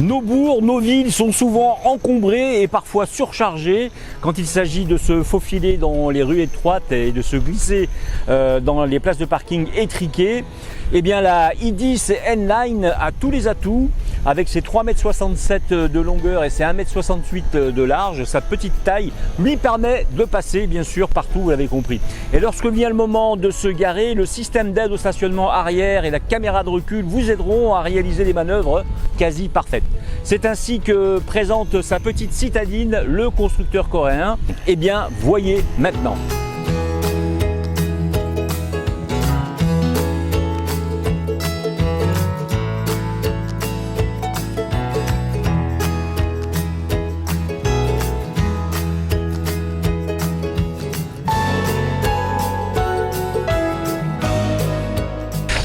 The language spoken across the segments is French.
Nos bourgs, nos villes sont souvent encombrées et parfois surchargées quand il s'agit de se faufiler dans les rues étroites et de se glisser dans les places de parking étriquées. Eh bien la i10 N-Line a tous les atouts avec ses 3,67 m de longueur et ses 1,68 m de large. Sa petite taille lui permet de passer bien sûr partout, vous l'avez compris. Et lorsque vient le moment de se garer, le système d'aide au stationnement arrière et la caméra de recul vous aideront à réaliser des manœuvres quasi parfaites. C'est ainsi que présente sa petite citadine le constructeur coréen. Eh bien, voyez maintenant.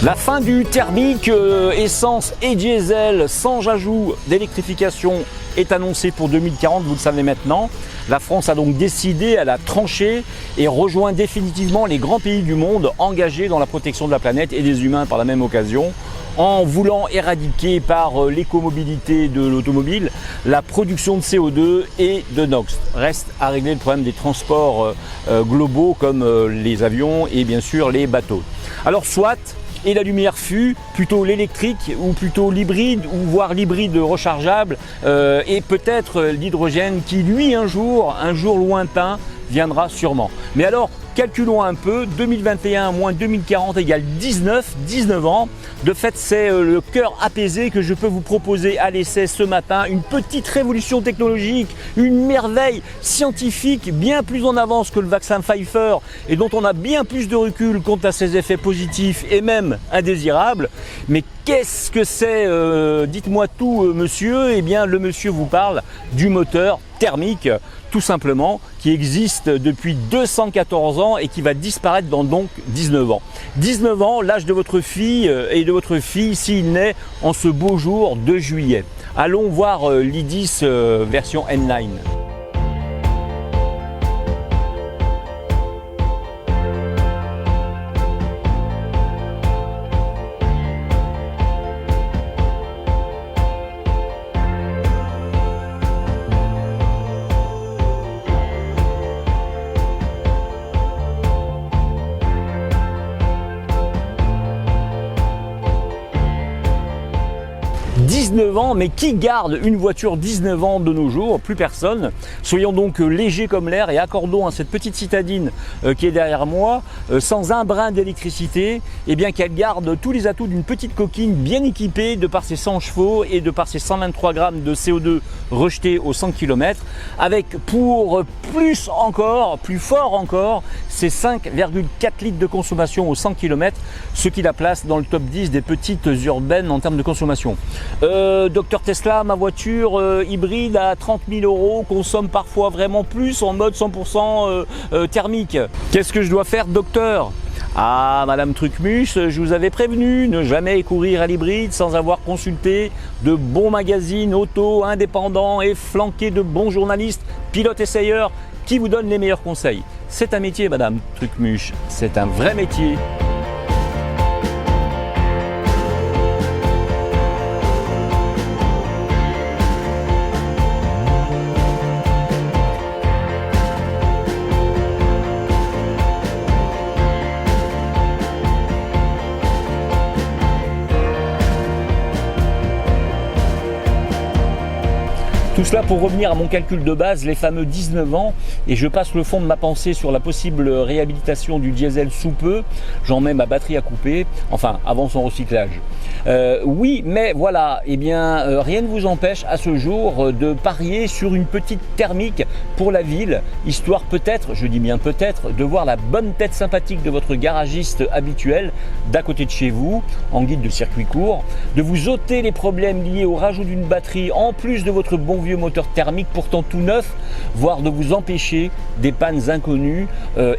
La fin du thermique, essence et diesel sans ajout d'électrification est annoncée pour 2040, vous le savez maintenant. La France a donc décidé, elle a tranché et rejoint définitivement les grands pays du monde engagés dans la protection de la planète et des humains par la même occasion, en voulant éradiquer par l'écomobilité de l'automobile la production de CO2 et de NOx. Reste à régler le problème des transports globaux comme les avions et bien sûr les bateaux. Alors soit, et la lumière fut plutôt l'électrique ou plutôt l'hybride ou voire l'hybride rechargeable et peut-être l'hydrogène qui lui un jour lointain viendra sûrement. Mais alors calculons un peu, 2021 moins 2040 égale 19 ans. De fait, c'est le cœur apaisé que je peux vous proposer à l'essai ce matin. Une petite révolution technologique, une merveille scientifique bien plus en avance que le vaccin Pfizer et dont on a bien plus de recul quant à ses effets positifs et même indésirables. Mais qu'est-ce que c'est dites-moi tout, monsieur. Eh bien, le monsieur vous parle du moteur thermique, tout simplement, qui existe depuis 214 ans et qui va disparaître dans donc 19 ans. 19 ans, l'âge de votre fille et de votre fille s'il naît en ce beau jour de juillet. Allons voir l'i10 version N-Line. 19 ans, mais qui garde une voiture 19 ans de nos jours? Plus personne. Soyons donc légers comme l'air et accordons à cette petite citadine qui est derrière moi, sans un brin d'électricité, et bien qu'elle garde tous les atouts d'une petite coquine bien équipée de par ses 100 chevaux et de par ses 123 grammes de CO2 rejetés au 100 km, avec pour plus encore, plus fort encore, ses 5,4 litres de consommation au 100 km, ce qui la place dans le top 10 des petites urbaines en termes de consommation. Docteur Tesla, ma voiture hybride à 30 000 € consomme parfois vraiment plus en mode 100% thermique. Qu'est-ce que je dois faire, docteur? Ah, Madame Trucmuche, je vous avais prévenu, ne jamais courir à l'hybride sans avoir consulté de bons magazines auto indépendants et flanqués de bons journalistes, pilotes essayeurs qui vous donnent les meilleurs conseils. C'est un métier, Madame Trucmuche, c'est un vrai métier. Tout cela pour revenir à mon calcul de base, les fameux 19 ans, et je passe le fond de ma pensée sur la possible réhabilitation du diesel sous peu. J'en mets ma batterie à couper, enfin avant son recyclage. Oui, mais voilà, eh bien rien ne vous empêche à ce jour de parier sur une petite thermique pour la ville, histoire peut-être, je dis bien peut-être, de voir la bonne tête sympathique de votre garagiste habituel d'à côté de chez vous, en guide de circuit court, de vous ôter les problèmes liés au rajout d'une batterie en plus de votre bon vieux moteur thermique pourtant tout neuf, voire de vous empêcher des pannes inconnues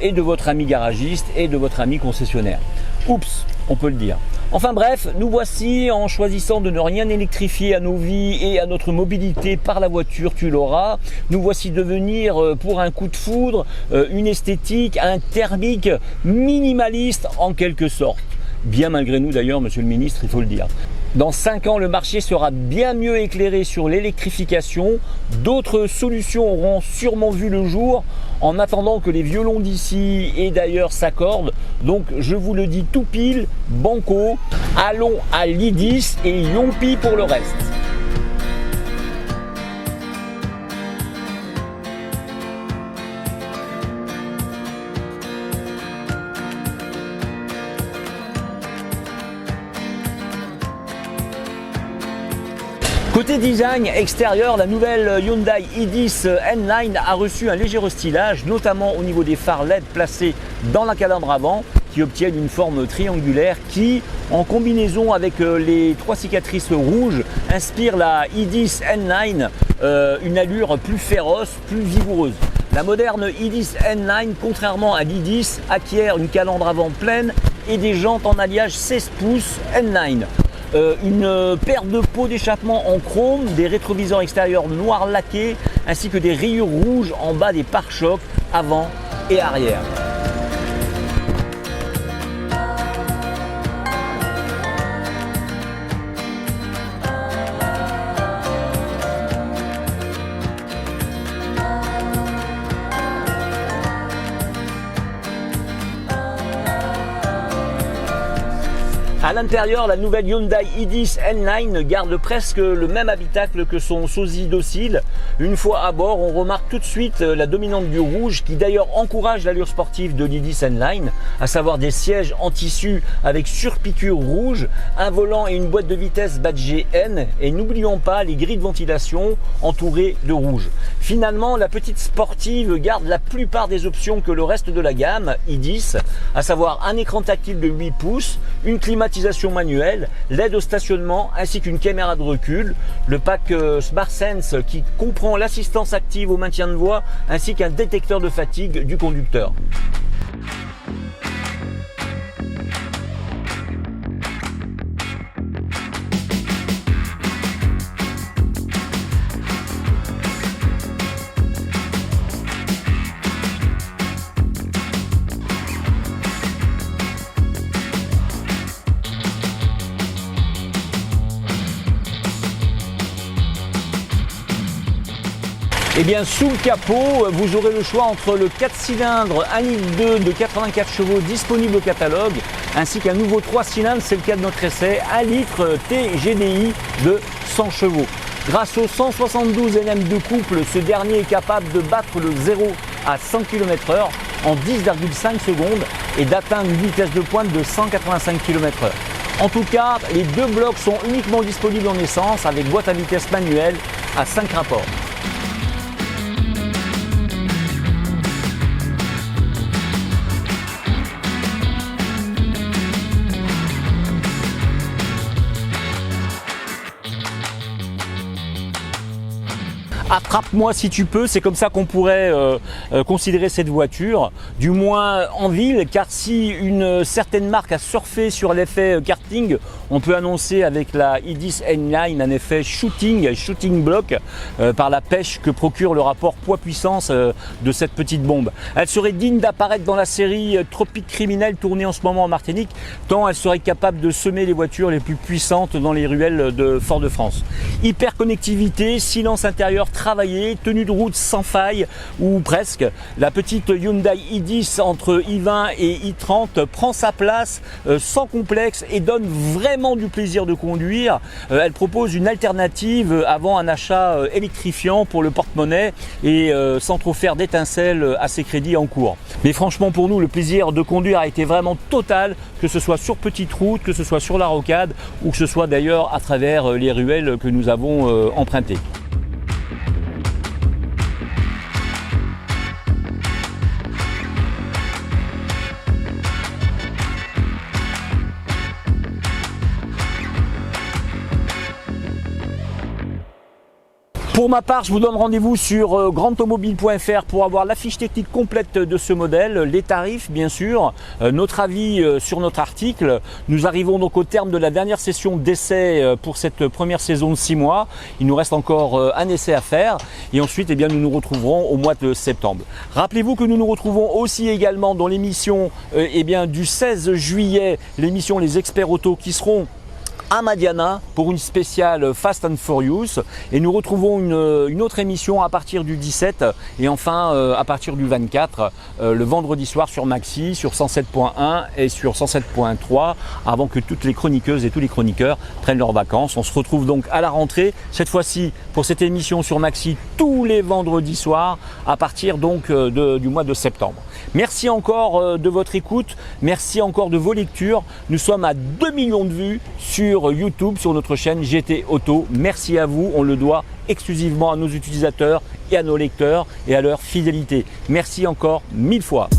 et de votre ami garagiste et de votre ami concessionnaire. Oups, on peut le dire. Enfin bref, nous voici en choisissant de ne rien électrifier à nos vies et à notre mobilité par la voiture, tu l'auras. Nous voici devenir pour un coup de foudre une esthétique, un thermique minimaliste en quelque sorte. bien malgré nous d'ailleurs, monsieur le ministre, il faut le dire. Dans 5 ans, le marché sera bien mieux éclairé sur l'électrification. D'autres solutions auront sûrement vu le jour en attendant que les violons d'ici et d'ailleurs s'accordent. Donc je vous le dis tout pile, banco, allons à l'I10 et yompi pour le reste. Côté design extérieur, la nouvelle Hyundai i10 N-Line a reçu un léger restylage, notamment au niveau des phares LED placés dans la calandre avant, qui obtiennent une forme triangulaire qui, en combinaison avec les 3 cicatrices rouges, inspire la i10 N-Line une allure plus féroce, plus vigoureuse. La moderne i10 N-Line, contrairement à l'i10, acquiert une calandre avant pleine et des jantes en alliage 16 pouces N-Line. Une paire de pots d'échappement en chrome, des rétroviseurs extérieurs noirs laqués, ainsi que des rayures rouges en bas des pare-chocs avant et arrière. À l'intérieur, la nouvelle Hyundai i10 N-Line garde presque le même habitacle que son sosie docile. Une fois à bord, on remarque tout de suite la dominante du rouge qui d'ailleurs encourage l'allure sportive de l'i10 N-Line, à savoir des sièges en tissu avec surpiqûre rouge, un volant et une boîte de vitesse badgée N, et n'oublions pas les grilles de ventilation entourées de rouge. Finalement, la petite sportive garde la plupart des options que le reste de la gamme i10, à savoir un écran tactile de 8 pouces, une climatisation manuelle, l'aide au stationnement ainsi qu'une caméra de recul, le pack SmartSense qui comprend l'assistance active au maintien de voie ainsi qu'un détecteur de fatigue du conducteur. Et bien sous le capot, vous aurez le choix entre le 4 cylindres 1,2 litre de 84 chevaux disponible au catalogue, ainsi qu'un nouveau 3 cylindres, c'est le cas de notre essai, 1 litre TGDI de 100 chevaux. Grâce aux 172 Nm de couple, ce dernier est capable de battre le 0 à 100 km/h en 10,5 secondes et d'atteindre une vitesse de pointe de 185 km/h. En tout cas, les deux blocs sont uniquement disponibles en essence avec boîte à vitesse manuelle à 5 rapports. Attrape-moi si tu peux, c'est comme ça qu'on pourrait considérer cette voiture, du moins en ville, car si une certaine marque a surfé sur l'effet karting, on peut annoncer avec la i10 N-Line un effet shooting block par la pêche que procure le rapport poids-puissance de cette petite bombe. Elle serait digne d'apparaître dans la série Tropique Criminel tournée en ce moment en Martinique, tant elle serait capable de semer les voitures les plus puissantes dans les ruelles de Fort-de-France. Hyper connectivité, silence intérieur travaillé, tenue de route sans faille ou presque. La petite Hyundai i10 entre i20 et i30 prend sa place sans complexe et donne vraiment du plaisir de conduire. Elle propose une alternative avant un achat électrifiant pour le porte-monnaie et sans trop faire d'étincelles à ses crédits en cours. Mais franchement pour nous le plaisir de conduire a été vraiment total, que ce soit sur petite route, que ce soit sur la rocade ou que ce soit d'ailleurs à travers les ruelles que nous avons empruntées. Pour ma part, je vous donne rendez-vous sur grandautomobile.fr pour avoir la fiche technique complète de ce modèle, les tarifs bien sûr, notre avis sur notre article. Nous arrivons donc au terme de la dernière session d'essai pour cette première saison de 6 mois. Il nous reste encore un essai à faire et ensuite nous nous retrouverons au mois de septembre. Rappelez-vous que nous nous retrouvons aussi également dans l'émission du 16 juillet, l'émission Les Experts Auto qui seront à Madiana pour une spéciale Fast and Furious et nous retrouvons une autre émission à partir du 17 et enfin à partir du 24 le vendredi soir sur Maxi, sur 107.1 et sur 107.3 avant que toutes les chroniqueuses et tous les chroniqueurs prennent leurs vacances. On se retrouve donc à la rentrée, cette fois-ci pour cette émission sur Maxi tous les vendredis soirs à partir donc du mois de septembre. Merci encore de votre écoute, merci encore de vos lectures. Nous sommes à 2 millions de vues sur YouTube, sur notre chaîne GT Auto. Merci à vous, on le doit exclusivement à nos utilisateurs et à nos lecteurs et à leur fidélité. Merci encore 1000 fois.